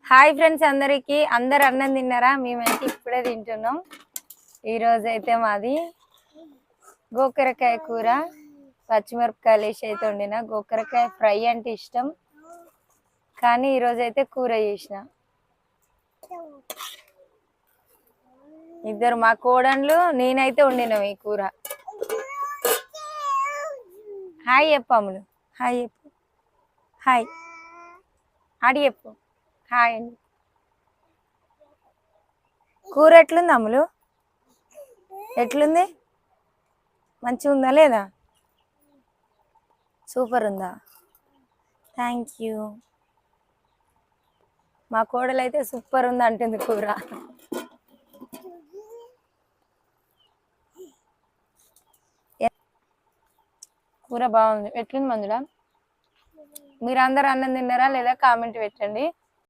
Hi friends, అందరు అన్నం తిన్నారా? మేమైతే ఇప్పుడే తింటున్నాం. ఈరోజు అయితే మాది గోకరకాయ కూర, పచ్చిమిరపకాయలు వేసి అయితే వండిన. గోకరకాయ ఫ్రై అంటే ఇష్టం, కానీ ఈరోజు అయితే కూర చేసిన. ఇద్దరు మా కోడన్లు, నేనైతే వండినాం ఈ కూర. హాయ్ చెప్పమ్ములు, హాయ్ చెప్పు, హాయ్ ఆడి చెప్పు, హాయ్ అండి. కూర ఎట్లుంది అమ్ములు? ఎట్లుంది? మంచిగా ఉందా లేదా? సూపర్ ఉందా? Thank you. మా కోడలు అయితే సూపర్ ఉంది అంటుంది కూర. కూర బాగుంది. ఎట్లుంది మంజుల? మీరు అందరు అన్నం తిన్నారా లేదా కామెంట్ పెట్టండి.